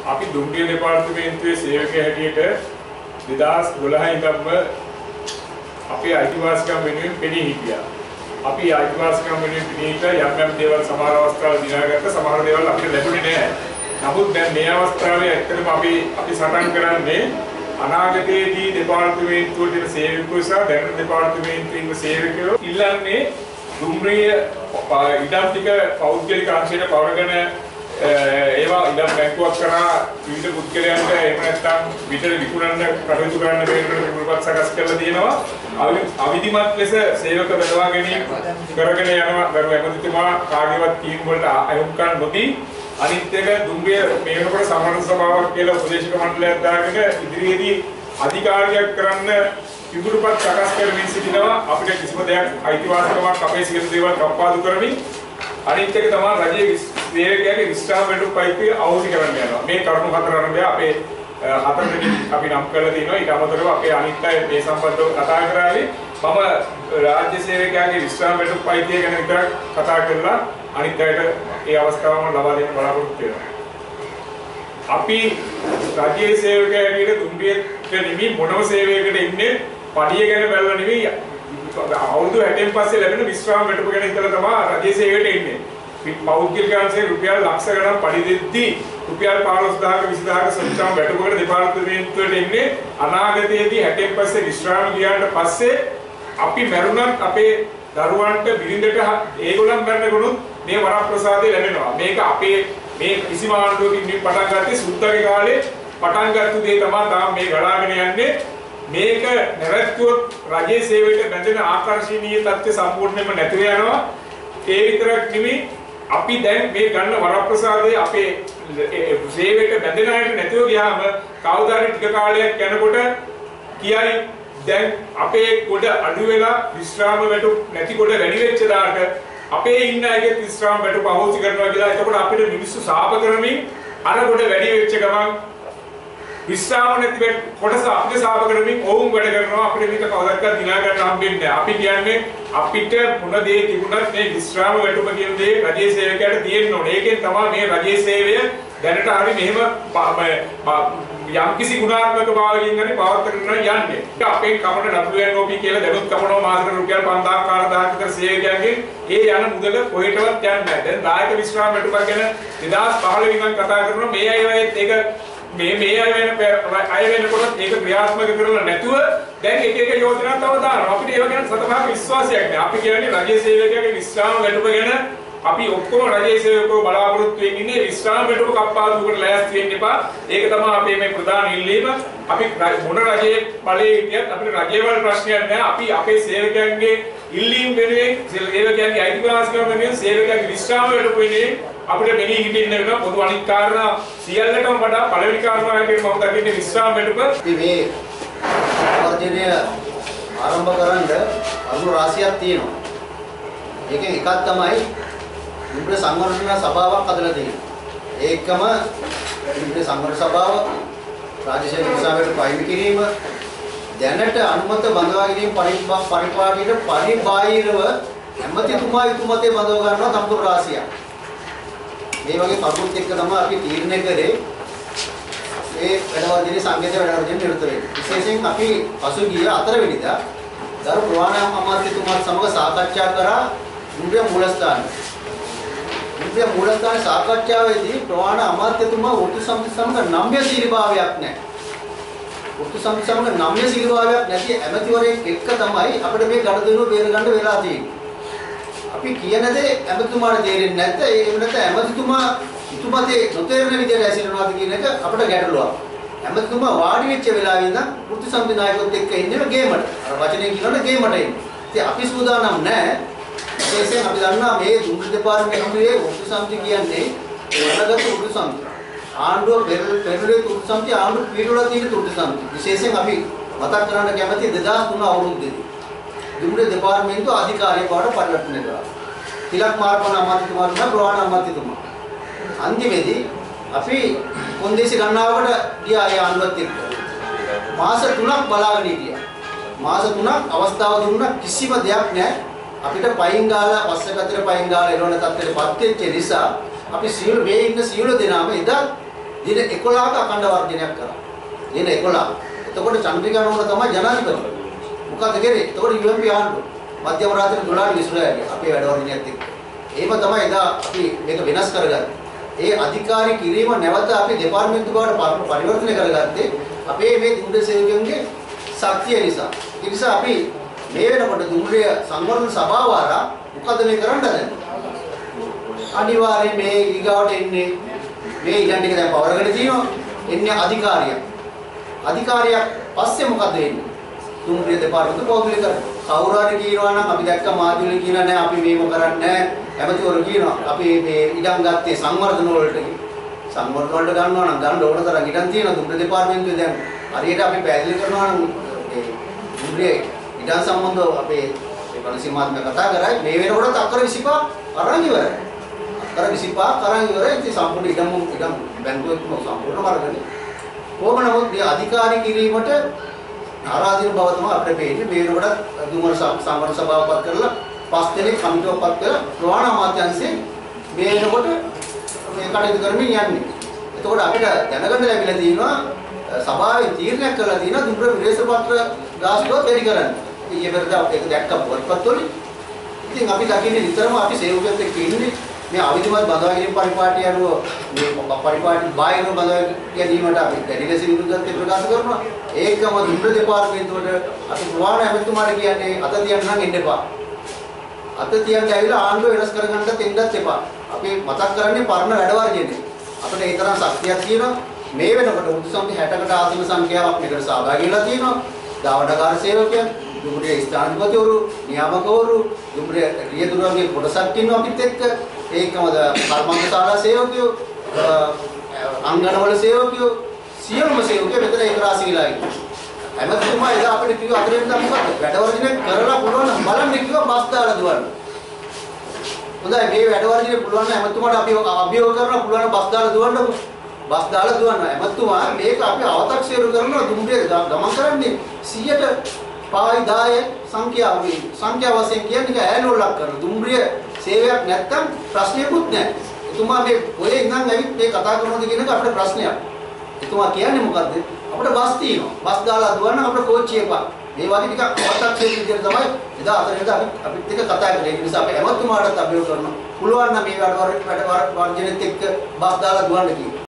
අපි දුම්රිය දෙපාර්තමේන්තුවේ සේවකයෙක් හැටියට 2012 ඉඳන්ම අපේ අයිතිවාසිකම් වෙනුවෙන් පෙනී හිටියා. අපි අයිතිවාසිකම් වෙනුවෙන් පෙනී හිටියා යම් දේවල් සමහර අවස්ථාවල දිනාගත්ත සමහර දේවල් අපිට ලැබුණේ නැහැ. නමුත් දැන් මේ අවස්ථාවේ ඇත්තටම අපි සටන් කරන්නේ අනාගතයේදී දෙපාර්තමේන්තුවට දෙන සේවකයෝ සහ දැනට දෙපාර්තමේන්තුවේ සේවකයෝ ඉල්ලන්නේ දුම්රිය ඉඩම් ටික පෞද්ගලික අංශයට පවරගෙන ඒවා ඉඩම් බැංකුවක් කරා විවිධ පුද්ගලයන්ට එහෙම නැත්නම් විතර විකුණන්න කටයුතු කරන්න බැරිකට විකුණුපත් සකස් කරලා තියෙනවා. අවිධිමත් ලෙස සේවක බෙදවා ගැනීම කරගෙන යනවා. ගරු ඇමතිතුමා කාගේවත් කීම් වලට අයුම්කම් නොදී අනිත් එක දුම්රිය මේ වෙනකොට සමරන සභාවක් කියලා උපදේශක මණ්ඩලයක් දාගෙන ඉදිරියේදී අධිකාරියක් කරන්න විකුණුපත් සකස් කරමින් සිටිනවා. අපිට කිසිම දෙයක් අයිතිවාසිකමක් අපේ සියලු දේවල් කප්පාදු කරමින් අනිත් එක තමයි රජයේ සේවකයාගේ විස්්‍රාම වැටුප් පයිපේ අවශ්‍ය කරන්න යනවා. මේ කරුණු හතර අරඹය අපේ හතරවෙනි අපි නම් කරලා තියෙනවා. ඊට අමතරව අපේ අනිත් අය මේ සම්බන්ධව කතා කරාවේ. මම රාජ්‍ය සේවකයාගේ විස්්‍රාම වැටුප් පයිපේ ගැන විතරක් කතා කරලා අනිත් අයට ඒ අවස්ථාවම ලබා දෙන්න බලාපොරොත්තු වෙනවා. අපි රාජ්‍ය සේවකයා හැටියට දුම්රියට නිමි මොනම සේවයකට ඉන්නේ පඩිය ගැන බලලා නෙවෙයි අවුරුදු 60න් පස්සේ ලැබෙන විස්්‍රාම වැටුප ගැන හිතලා තමයි රජයේ සේවයට එන්නේ. පෞද්ගලික අංශයේ රුපියල් ලක්ෂ ගණන් පඩි දෙද්දී රුපියල් 15000ක 20000ක සංචාම් වැටුපකට දෙපාර්තමේන්තුවට එන්නේ අනාගතයේදී 60න් පස්සේ විස්්‍රාම ගියාට පස්සේ අපි මරුණත් අපේ දරුවන්ට බිරිඳට ඒගොල්ලන් මරනකොනුත් මේ වරප්‍රසාදය ලැබෙනවා. මේක අපේ මේ කිසිම ආණ්ඩුවකින් මේ පටන් ගත්තේ සුද්දගේ කාලේ පටන් ගත්ත දේ තමයි තාම මේ ගලාගෙන යන්නේ. මේක නැවැත්තුවොත් රජයේ සේවයට බැඳෙන ආකර්ෂණීය තත්ත්වය සම්පූර්ණයෙන්ම නැතිව යනවා. ඒ විතරක් නෙමෙයි අපි දැන් මේ ගන්න වරප්‍රසාදයේ අපේ සේවයට බැඳෙන අයට නැතිව ගියාම කවදාරි ටික කාලයක් යනකොට කියයි දැන් අපේ කොට අඩු වෙලා විස්්‍රාම වැටුප් නැති කොට වැඩි වෙච්ච දාට අපේ ඉන්න අයගේ විස්්‍රාම වැටුප් අහෝසි කරනවා කියලා එතකොට අපිට මිනිස්සු සාප කරමින් අර කොට වැඩි වෙච්ච ගමන් විස්්‍රාම නැති කොටස අපිට සාප කරමින් ඕම් වැඩ කරනවා. අපිට මේක කවදාවත් දිනා ගන්න හම්බෙන්නේ නැහැ. අපි කියන්නේ අපිට මොන දේ තිබුණත් මේ විස්්‍රාම වැටුප කියන දේ රජයේ සේවකයාට තියෙන්න ඕනේ. ඒකෙන් තමයි මේ රජයේ සේවය දැනට හරි මෙහෙම යම්කිසි ගුණාත්මක භාවයකින් හරි පවත්වාගෙන යන්නේ. ඒක අපේ කමන WNOP කියලා දැනුත් කමනවා මාසෙකට රුපියල් 5000 4000 විතර සේවකයන්ගෙන් ඒ යන මුදල කොහෙටවත් යන්නේ නැහැ. දැන් දායක විස්්‍රාම වැටුපක් ගැන 2015 ඉඳන් කතා කරනවා. මේ අයත් ඒක මේ අය වෙනකොට ඒක ක්‍රියාත්මක කරලා නැතුව දැන් එක යෝජනා තව දානවා. අපිට ඒව ගැන සතපහක විශ්වාසයක් නැහැ. අපි කියන්නේ රජයේ සේවකයාගේ විස්්‍රාම වැටුප ගැන අපි ඔක්කොම රජයේ සේවකයෝ බලාපොරොත්තු වෙන්නේ ඉන්නේ විස්්‍රාම වැටුප කප්පාදුකට ලෑස්ති වෙන්න එපා. ඒක තමයි අපේ මේ ප්‍රධාන ඉල්ලීම. අපි මොන රජයේ බලයේ හිටියත් අපිට රජයේවල ප්‍රශ්නයක් නැහැ. අපි අපේ සේවකයන්ගේ ඉල්ලීම් වෙනුවෙන් සේවකයන්ගේ අයිතිවාසිකම් වෙනුවෙන් සේවකයන්ගේ විස්්‍රාම වැටුප වෙනුවෙන් අපිට මෙහි හිටින්න වෙනවා. පොදු අනිත් කාරණා සියල්ලටම වඩා පළවෙනි කාරණා හැටියට මම දකින්නේ විස්්‍රාම වැටුප. මේ වර්ධනය ආරම්භ කරන්න අනුර රාශියක් තියෙනවා. ඒකෙන් එකක් තමයි දුම්රිය සංවර්ධන සභාවක් හදලා තියෙනවා. ඒකම දුම්රිය සංවර්ධන සභාව රාජ්‍ය සේවක විසාවයට පයින් කිරීම දැනට අනුමත බඳවා ගැනීම පරිපාලනයට පරිබාහිරව ඇමතිතුමා යුතුමතේ බඳව ගන්නවා තම්පුර රාශියක්. මේ වගේ කටයුතු එක්ක තමයි අපි තීරණය කරේ මේ වැඩවලදී සංකේත වැඩවලදී නිරත වෙන්නේ. විශේෂයෙන් අපි පසුගිය 4 වෙනිදා ගරු ප්‍රවාණ අමාත්‍යතුමාත් සමග සාකච්ඡා කරා දුම්රිය මූලස්ථානයේ. දුම්රිය මූලස්ථාන සාකච්ඡාවේදී ප්‍රවාණ අමාත්‍යතුමා වෘත්ති සමිති සමග නම්‍යශීලීභාවයක් නැහැ. වෘත්ති සමිති සමග නම්‍යශීලීභාවයක් නැති ඇමතිවරයෙක් එක්ක තමයි අපිට මේ ගනුදෙනුව බේරගන්න වෙලා තියෙන්නේ. අපි කියන දේ ඇමතිතුමාට තේරෙන්නේ නැත්නම් ඒ වෙනත ඇමතිතුමා ඉතුමතේ නොතේරෙන විදිහට ඇසිරෙනවාද කියන එක අපිට ගැටලුවක්. ඇමතිතුමා වාඩි වෙච්ච වෙලාවේ ඉඳන් වෘත්ති සමිති නායකයොත් එක්ක ඉන්නේ ගේමට. අර වචනේ කියනවනේ ගේමට එන්නේ. ඉතින් අපි සූදානම් නැහැ. විශේෂයෙන් අපි දන්නවා මේ දුම්රිය දෙපාර්තමේන්තුවේ වෘත්ති සමිති කියන්නේ වරණගත වෘත්ති සමිති. ආණ්ඩුව පෙරළුවේ වෘත්ති සමිති ආණ්ඩුව පිටුවල තියෙන වෘත්ති සමිති. විශේෂයෙන් අපි මතක් කරන්න කැමති 2003 අවුරුද්දේදී දුම්රිය දෙපාර්තමේන්තුව අධිකාරිය බවට පරිවර්තනය කරා. තිලක් මාර්ගවන අමාත්‍යතුමා තමයි ප්‍රවාණ අමාත්‍යතුමා. අන්තිමේදී අපි කොන්දේසි ගණනාවකට ගියා ඒ ආණ්ඩුවත් එක්ක. මාස 3ක් බලාගෙන හිටියා. මාස 3ක් අවස්ථාව දුන්නා කිසිම දෙයක් නැහැ. අපිට පයින් ගාලා පස්සකට පයින් ගාලා එළවන තත්ත්වයටපත් වෙච්ච නිසා අපි සියලු මේ ඉන්න සියලු දෙනාම එදා දින 11ක අඛණ්ඩ වර්ජනයක් කරා. දින 11. එතකොට චන්ද්‍රිකා නෝන තමයි ජනාධිපති. මොකද කරේ? එතකොට UMP ආණ්ඩුව. මධ්‍යම රාත්‍රියේ 12ට විසුලා යන්නේ අපේ වැඩවර්ජනයත් එක්ක. එහෙම තමයි එදා අපි මේක වෙනස් කරගත්තේ. ඒ අධිකාරී කිරීම නැවත අපි දෙපාර්තමේන්තු බවට පරිවර්තනය කරගත්තේ අපේ මේ දුම්රිය සේවකයන්ගේ ශක්තිය නිසා. ඒ නිසා අපි මේ වෙනකොට දුම්රිය සංවර්ධන සභාව ආරා මොකද මේ කරන්න හදන්නේ? අනිවාර්යයෙන් මේ ඊගාවට එන්නේ මේ ඉලන් ටික දැන් පවරගෙන තියෙනවා. එන්නේ අධිකාරියක්. අධිකාරියක් පස්සේ මොකද වෙන්නේ? දුම්රිය දෙපාර්තමේන්තු පෞද්ගලිකකරණය. කවුරු හරි කියනවා නම් අපි දැක්ක මාධ්‍යවල කියනවා නෑ අපි මේක කරන්නේ නෑ. ඇමතිවරු කියනවා අපි මේ ඉඩම් ගත්තේ සංවර්ධන වලට. සංවර්ධන වලට ගන්නවා නම් ගන්න ඕන තරම් ඉඩම් තියෙනවා දුම්රිය දෙපාර්තමේන්තුවේ දැන් හරියට අපි පැහැදිලි කරනවා නම් ඒ දුම්රිය ඉඩම් සම්බන්ධව අපේ පොලිසිමාත්ම කතා කරයි මේ වෙනකොට අක්කර 25 අරන් ඉවරයි. අක්කර 25 අරන් ඉවරයි. ඉතින් සම්පූර්ණ ඉඩම් බැංකුවේ සම්පූර්ණ වර්ගනේ. කොහොම නමුත් මේ අධිකාරී කිරීමට ආරාධිත බව තමයි අපිට පේන්නේ. මේ වෙනකොට දුම්රිය සංවර්ධන සභාව පත් කරලා 5 දෙනෙක් කමිටුවක් පත් කරලා ප්‍රවාහන අමාත්‍යාංශයෙන් මේ වෙනකොට මේ කටයුතු කරමින් යන්නේ. එතකොට අපිට දැනගන්න ලැබිලා තියෙනවා සභාවේ තීරණයක් කරලා තියෙනවා දුම්රිය විරේචන පත්‍ර ගාස්තුව වැඩි කරන්න. ඊයේ පෙරදා ඒක දැක්ක පොත්පත් වලින්. ඉතින් අපි දකින්නේ නිතරම අපි සේවකයන්ට එක්ක ඉන්නේ මේ අවිධිමත් බඳවාගැනීම් පරිපාටිය අනුව මේ පරිපාටි බාහිර බඳවා ගැනීමට අපි දැඩි ලෙස විරුද්ධත්වය ප්‍රකාශ කරනවා. ඒකම දුම්රිය දෙපාර්තමේන්තුවට අපි ප්‍රවාහන ඇමතුමාට කියන්නේ අත තියන්න නම් එන්න එපා. අත තියන්න ඇවිල්ලා ආණ්ඩුව වෙනස් කරගන්නත් එන්නත් එපා. අපි මතක් කරන්නේ පරණ වැඩවර්ජනේ. අපිට ඒ තරම් ශක්තියක් තියෙනවා. මේ වෙනකොට උත්සවයේ 60කට ආසන සංඛ්‍යාවක් මේකට සහභාගී වෙලා තියෙනවා. දාවඩකාර සේවකයන්, දුම්රිය ස්ථානාධිපතිවරු, නියාමකවරු, දුම්රිය රියදුරන්ගේ කොටසක් ඉන්නවා අපිත් එක්ක. ඒකම කර්මාන්තශාලා සේවකයෝ, අංගනවල සේවකයෝ, සියලුම සේවකයෝ මෙතන ඒක රාශි වෙලා ඉන්නවා. ඇමතිතුමා එදා අපිට කිව්ව අතරින් තමයි මොකක්ද? වැඩවර්ජනය කරලා පුළුවන් නම් බලන්න කිව්වා බස් දාලා දුවන්න. හොඳයි මේ වැඩවර්ජනය පුළුවන් නම් ඇමතිතුමාට අපි අභියෝග කරනවා පුළුවන් බස් දාලා දුවන්නකො. බස් දාලා දුවන්න. ඇමතිතුමා මේක අපි අව탁සිරු කරනවා දුම්රිය ගමන් කරන්නේ 100ට පායි 10 සංඛ්‍යාව වශයෙන් කියන්නේ ඈලෝ ලක් කරන දුම්රිය සේවයක් නැත්තම් ප්‍රශ්නයක්වත් නැහැ. එතුමා මේ ඔය ඉඳන් ඇවිත් මේ කතා කරනවාද කියන එක අපේ ප්‍රශ්නයක්. එතුමා කියන්නේ මොකද්ද? අපිට බස් තියෙනවා. බස් දාලා දුවන්න අපිට කෝච්චිය එපා. මේ වගේ ටිකක් අව탁සිරු විදිහට තමයි එදා අතරින්ද අපිත් එක්ක කතා කරේ. ඒ නිසා අපි ඇමතිතුමාටත් අභියෝග කරනවා. පුළුවන් නම් මේ වැඩ වර්ජනෙත් එක්ක බස් දාලා දුවන්න කියලා.